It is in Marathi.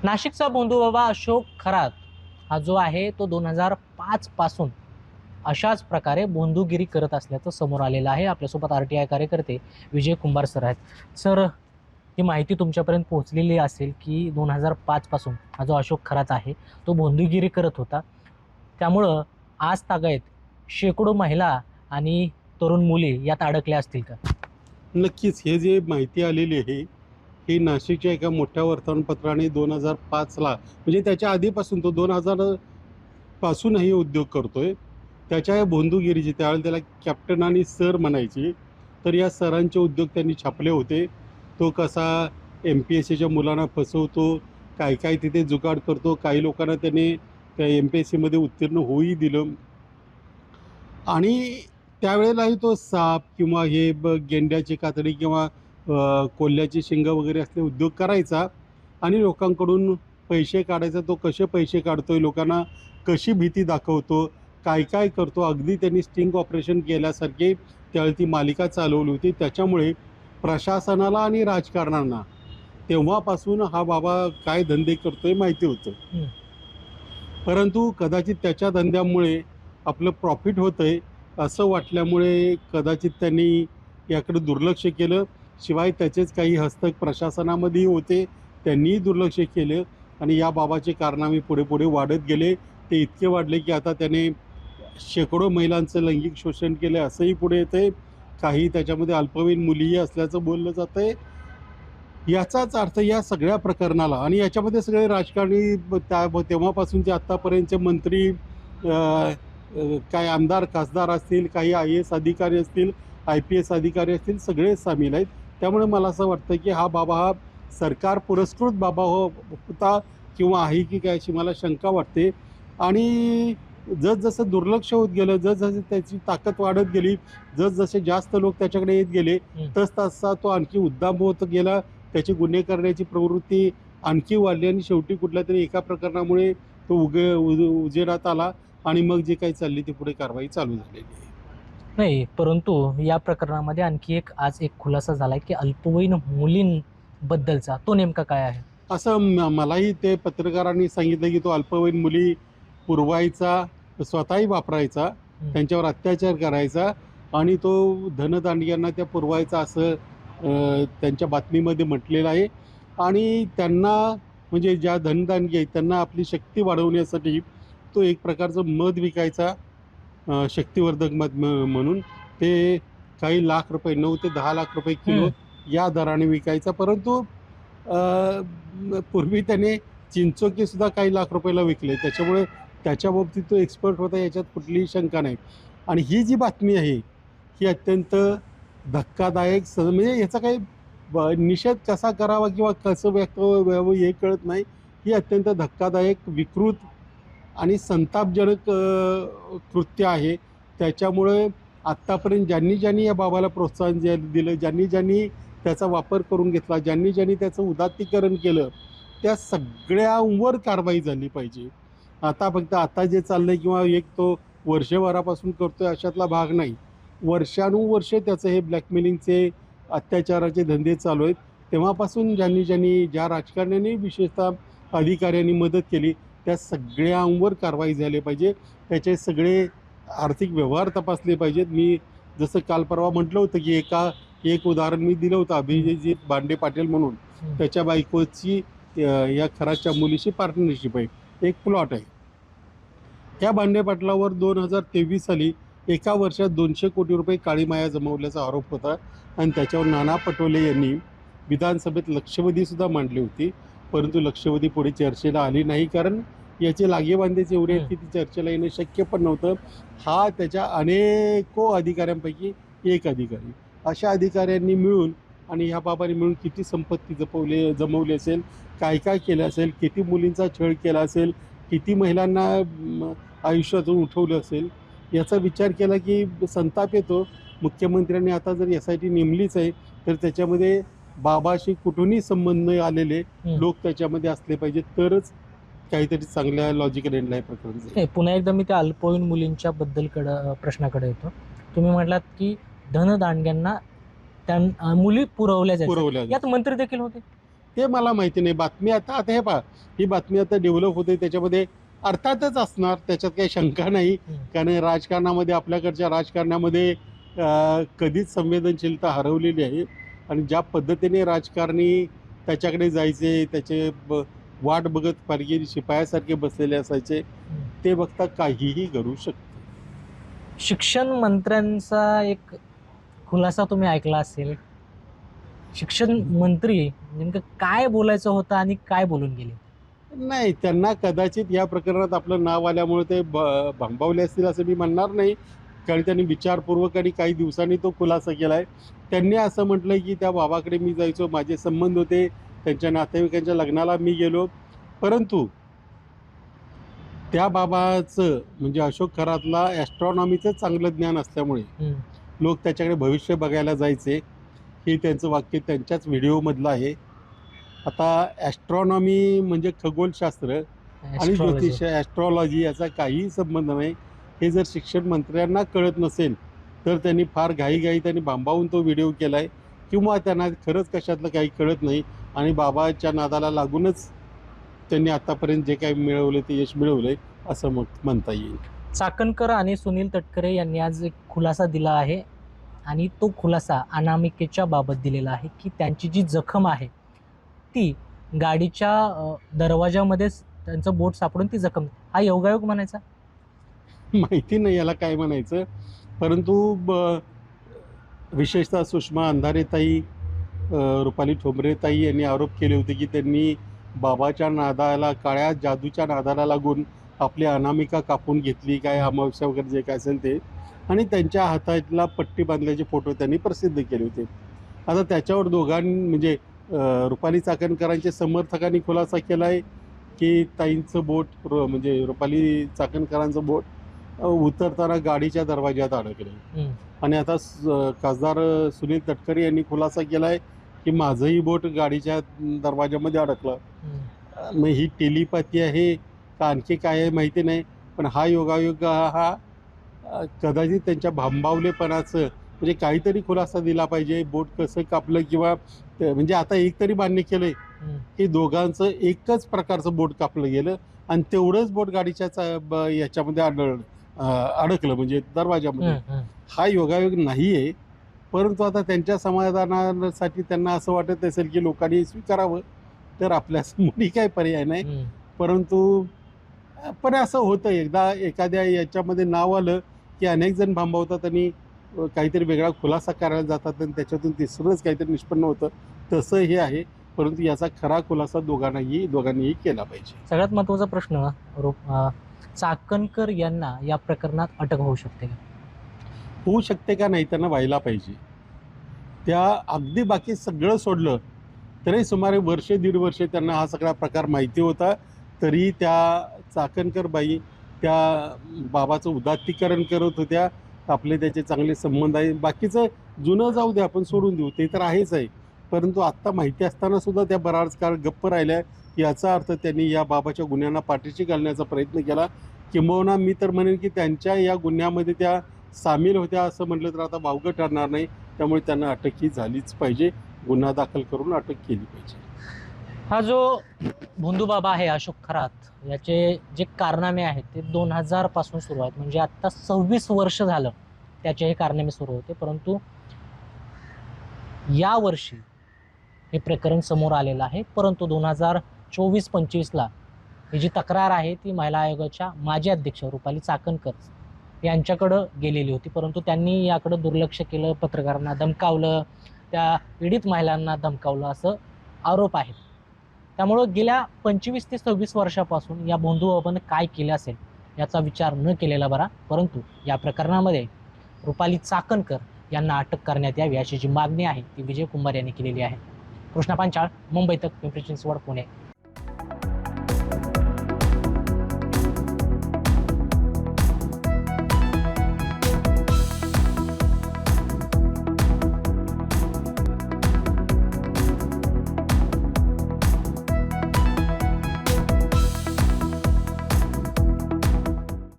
नाशिकचा भोंदूबाबा अशोक खरात हा जो आहे तो 2005 पासून अशाच प्रकारे भोंदूगिरी करत असल्याचं समोर आलेलं आहे. आपल्यासोबत RTI कार्यकर्ते विजय कुंभार सर आहेत. सर, ही माहिती तुमच्यापर्यंत पोहोचलेली असेल की 2005 पासून हा जो अशोक खरात आहे तो भोंदूगिरी करत होता. त्यामुळं आज तागायत शेकडो महिला आणि तरुण मुली यात अडकल्या असतील का? नक्कीच. हे जे माहिती आलेली आहे, ही नाशिकच्या एका मोठ्या वर्तमानपत्राने 2005ला म्हणजे त्याच्या आधीपासून तो 2000 पासूनही उद्योग करतोय. त्याच्या या भोंदूगिरीची त्यावेळेला त्याला कॅप्टन आणि सर म्हणायची. तर या सरांचे उद्योग त्यांनी छापले होते. तो कसा MPSCच्या मुलांना फसवतो, काय तिथे जुगाड करतो. काही लोकांना त्याने त्या MPSCमध्ये उत्तीर्ण होऊही दिलं. आणि त्यावेळेलाही तो साप किंवा हे गेंड्याची कातडी किंवा कोल्ह्याची शिंगं वगैरे असले उद्योग करायचा आणि लोकांकडून पैसे काढायचा. तो कसे पैसे काढतोय, लोकांना कशी भीती दाखवतो, काय करतो. अगदी त्यांनी स्टिंग ऑपरेशन केल्यासारखे त्यावेळी ती मालिका चालवली होती. त्याच्यामुळे प्रशासनाला आणि राजकारण्यांना तेव्हापासून हा बाबा काय धंदे करतोय माहिती होतं. परंतु कदाचित त्याच्या धंद्यामुळे आपलं प्रॉफिट होतंय असं वाटल्यामुळे कदाचित त्यांनी याकडे दुर्लक्ष केलं. शिवाय त्याचेच काही हस्तक प्रशासनामध्येही होते, त्यांनीही दुर्लक्ष केलं आणि या बाबाचे कारनामे पुढे वाढत गेले. ते इतके वाढले की आता त्याने शेकडो महिलांचं लैंगिक शोषण केलं असंही पुढे येतंय. काही त्याच्यामध्ये अल्पवयीन मुलीही असल्याचं बोललं जातंय. याचाच अर्थ या सगळ्या प्रकरणाला आणि याच्यामध्ये सगळे राजकारणी तेव्हापासूनचे आत्तापर्यंतचे मंत्री, काय आमदार खासदार असतील, काही IAS अधिकारी असतील, IPS अधिकारी असतील, सगळे सामील आहेत. त्यामुळे मला असं वाटतं की हा बाबा हा सरकार पुरस्कृत बाबा होता किंवा आहे की काय अशी मला शंका वाटते. आणि जसजसं दुर्लक्ष होत गेलं, जसजशी त्याची ताकद वाढत गेली, जसजसे जास्त लोक त्याच्याकडे येत गेले, तसा तो आणखी उद्दाम होत गेला. त्याची गुन्हे करण्याची प्रवृत्ती आणखी वाढली आणि शेवटी कुठल्या तरी एका प्रकरणामुळे तो उजेडात आला आणि मग जे काही चालली ती पुढे कारवाई चालू झालेली आहे. नाही, परंतु या प्रकरणामध्ये आणखी आज एक खुलासा झालाय की अल्पवयीन मुलींबद्दलचा तो नेमका काय आहे? असं मलाही ते पत्रकारांनी सांगितलं की तो अल्पवयीन मुली पुरवायचा, स्वतःही वापरायचा, त्यांच्यावर अत्याचार करायचा आणि तो धनदांडग्यांना त्या पुरवायचा असं त्यांच्या बातमीमध्ये म्हटलेलं आहे. आणि त्यांना म्हणजे ज्या धनदांडगी आहेत त्यांना आपली शक्ती वाढवण्यासाठी तो एक प्रकारचं मध विकायचा, शक्तिवर्धक मध म्हणून. ते काही लाख रुपये, 9 ते 10 लाख रुपये किलो या दराने विकायचा. परंतु पूर्वी त्याने चिंचोकेसुद्धा काही लाख रुपयाला विकले. त्याच्यामुळे त्याच्या बाबतीत तो एक्सपर्ट होता, याच्यात कुठलीही शंका नाही. आणि ही जी बातमी आहे ही अत्यंत धक्कादायक, म्हणजे याचा काही निषेध कसा करावा किंवा कसं व्यक्त व्हावं हे कळत नाही. ही अत्यंत धक्कादायक, विकृत आणि संतापजनक कृत्य आहे. त्याच्यामुळे आत्तापर्यंत ज्यांनी या बाबाला प्रोत्साहन दिलं, ज्यांनी त्याचा वापर करून घेतला, ज्यांनी त्याचं उदात्तीकरण केलं, त्या सगळ्यांवर कारवाई झाली पाहिजे. फक्त आता जे चाललंय किंवा एक तो वर्षभरापासून करतोय अशातला भाग नाही. वर्षानुवर्षे त्याचं हे ब्लॅकमेलिंगचे, अत्याचाराचे धंदे चालू आहेत. तेव्हापासून ज्या राजकारण्यांनी विशेषतः अधिकाऱ्यांनी मदत केली त्या सगळ्यांवर कारवाई झाली पाहिजे. त्याचे सगळे आर्थिक व्यवहार तपासले पाहिजेत. मी जसं काल परवा म्हटलं होतं की एक उदाहरण मी दिलं होतं, अभिजित बांडे पाटील म्हणून. त्याच्या बायकोची या खराच्या मुलीशी पार्टनरशिप आहे, एक प्लॉट आहे. त्या बांडे पाटलावर 2023 साली एका वर्षात 200 कोटी रुपये काळी माया जमवल्याचा आरोप होता आणि त्याच्यावर नाना पटोले यांनी विधानसभेत लक्षवेधीसुद्धा मांडली होती. परंतु लक्षवेधी पुढे चर्चेला आली नाही, कारण याचे लागेबांधेच एवढे आहेत की ती चर्चेला येणं शक्य पण नव्हतं. हा त्याच्या अनेको अधिकाऱ्यांपैकी एक अधिकारी. अशा अधिकाऱ्यांनी मिळून आणि ह्या बाबांनी मिळून किती संपत्ती जमवली असेल, काय केलं असेल, किती मुलींचा छळ केला असेल, किती महिलांना आयुष्यातून उठवलं असेल, याचा विचार केला की संताप येतो. मुख्यमंत्र्यांनी आता जर SIT नेमलीच आहे तर त्याच्यामध्ये बाबाशी कुठूनही संबंध आलेले लोक त्याच्यामध्ये असले पाहिजेत, तरच काहीतरी चांगल्या लॉजिकल एंडला हे प्रकरण जाईल. पुन्हा एकदा मी त्या अल्पवयीन मुलींच्या प्रश्नाकडे येतो. तुम्ही म्हटलात की धनदांडग्यांना मुली पुरवल्या जातात, यात मंत्री देखील होते. ते मला माहिती नाही. बातमी आता आता हे पहा, ही बातमी आता डेव्हलप होते, त्याच्यामध्ये अर्थातच असणार, त्याच्यात काही शंका नाही. कारण राजकारणामध्ये, आपल्याकडच्या राजकारणामध्ये कधीच संवेदनशीलता हरवलेली आहे. आणि ज्या पद्धतीने राजकारणी त्याच्याकडे जायचे, त्याचे वाट बघत पारगिरी शिपायासारखे बसलेले असायचे, ते बघता काहीही घडू शकतं. शिक्षण मंत्र्यांचा एक खुलासा तुम्ही ऐकला असेल. शिक्षण मंत्री नेमकं काय बोलायचं होतं आणि काय बोलून गेले? नाही, त्यांना कदाचित या प्रकरणात आपलं नाव आल्यामुळे ते भांबावले असतील असं मी म्हणणार नाही. कारण त्यांनी विचारपूर्वक आणि काही दिवसांनी तो खुलासा केला आहे. त्यांनी असं म्हटलं की त्या बाबाकडे मी जायचो, माझे संबंध होते, त्यांच्या नातेवाईकांच्या लग्नाला मी गेलो. परंतु त्या बाबाचं म्हणजे अशोक खरातला ॲस्ट्रॉनॉमीचं चांगलं ज्ञान असल्यामुळे लोक त्याच्याकडे भविष्य बघायला जायचे. हे त्यांचं वाक्य त्यांच्याच व्हिडिओमधलं आहे. आता ॲस्ट्रॉनॉमी म्हणजे खगोलशास्त्र आणि ज्योतिष, ॲस्ट्रॉलॉजी याचा काहीही संबंध नाही. हे जर शिक्षण मंत्र्यांना कळत नसेल तर त्यांनी फार घाईघाईत आणि भांबावून तो व्हिडिओ केला आहे, किंवा त्यांना खरंच कशातलं काही कळत नाही आणि बाबाच्या नादाला लागूनच त्यांनी आतापर्यंत जे काही मिळवलं ते यश मिळवलं आहे असं म्हणता येईल. चाकणकर आणि सुनील तटकरे यांनी आज एक खुलासा दिला आहे आणि तो खुलासा अनामिकेच्या बाबत दिलेला आहे की त्यांची जी जखम आहे ती गाडीच्या दरवाजामध्येच त्यांचं बोट सापडून ती जखम. हा योगायोग म्हणायचा? माहिती नाही याला काय म्हणायचं. परंतु विशेषतः सुषमा अंधारेताई, रुपाली ठोंबरेताई यांनी आरोप केले होते की त्यांनी बाबाच्या नादाला, काळ्या जादूच्या नादाला लागून आपली अनामिका कापून घेतली, काय अमावस्या वगैरे जे काय असेल ते, आणि त्यांच्या हाताला पट्टी बांधल्याचे फोटो त्यांनी प्रसिद्ध केले होते. आता त्याच्यावर म्हणजे रुपाली चाकणकरांच्या समर्थकांनी खुलासा केला आहे की ताईंचं बोट म्हणजे रुपाली चाकणकरांचं बोट उतरताना गाडीच्या दरवाज्यात अडकलं. आणि आता खासदार सुनील तटकरे यांनी खुलासा केला आहे की माझंही बोट गाडीच्या दरवाज्यामध्ये अडकलं. मग ही टेलिपॅथी आहे का आणखी काय आहे माहिती नाही. पण हा योगायोग हा कदाचित त्यांच्या भांबावलेपणाचं म्हणजे काहीतरी खुलासा दिला पाहिजे. बोट कसं कापलं, किंवा म्हणजे आता एक तरी मान्य केलंय की दोघांचं एकच प्रकारचं बोट कापलं गेलं आणि तेवढंच बोट गाडीच्या याच्यामध्ये अडकलं म्हणजे दरवाजामध्ये. हा योगायोग नाही आहे. परंतु आता त्यांच्या समाधानासाठी त्यांना असं वाटत असेल की लोकांनी स्वीकारावं, तर आपल्यासमोरही काही पर्याय नाही. परंतु पण असं होतं, एकदा एखाद्या याच्यामध्ये नाव आलं की अनेक जण भांबवतात आणि काहीतरी वेगळा खुलासा करायला जातात आणि त्याच्यातून तिसरंच काहीतरी निष्पन्न होतं. तसं हे आहे. परंतु याचा खरा खुलासा दोघांनीही केला पाहिजे. सगळ्यात महत्त्वाचा प्रश्न, चाकणकर यांना या प्रकरणात अटक होऊ शकते का? होऊ शकते का नाही, त्यांना व्हायला पाहिजे. त्या अगदी बाकी सगळं सोडलं तरी सुमारे वर्ष दीड वर्ष त्यांना हा सगळा प्रकार माहिती होता. तरी त्या चाकणकर बाई त्या बाबाचं उदात्तीकरण करत होत्या. आपले त्याचे चांगले संबंध आहे, बाकीचं जुनं जाऊ दे, आपण सोडून देऊ, ते तर आहेच आहे. परंतु आत्ता माहिती असताना सुद्धा त्या बराच काळ गप्प राहिल्या. याचा अर्थ त्यांनी या बाबाच्या गुन्ह्यांना पाठीशी घालण्याचा प्रयत्न केला. किंबहुना मी तर म्हणेन की त्यांच्या या गुन्ह्यामध्ये त्या सामील होत्या असं म्हटलं तर आता वावगं ठरणार नाही. त्यामुळे त्यांना अटक ही झालीच पाहिजे, गुन्हा दाखल करून अटक केली पाहिजे. हा जो भोंदू बाबा आहे अशोक खरात, याचे जे कारनामे आहेत ते 2000 पासून सुरू आहेत. म्हणजे आत्ता 26 वर्ष झालं त्याचे हे कारनामे सुरू होते. परंतु या वर्षी हे प्रकरण समोर आलेलं आहे. परंतु 2024-25ला ही जी तक्रार आहे ती महिला आयोगाच्या माजी अध्यक्ष रुपाली चाकणकर यांच्याकडं गेलेली होती. परंतु त्यांनी याकडं दुर्लक्ष केलं, पत्रकारांना धमकावलं, त्या पीडित महिलांना धमकावलं असं आरोप आहे. त्यामुळं गेल्या 25 ते 26 वर्षापासून या भोंदू बाबांनी काय केलं असेल याचा विचार न केलेला बरा. परंतु या प्रकरणामध्ये रुपाली चाकणकर यांना अटक करण्यात यावी अशी जी मागणी आहे ती विजय कुंभार यांनी केलेली आहे. कृष्णा पांचाळ, मुंबई तक, पिंपरी चिंचवड, पुणे.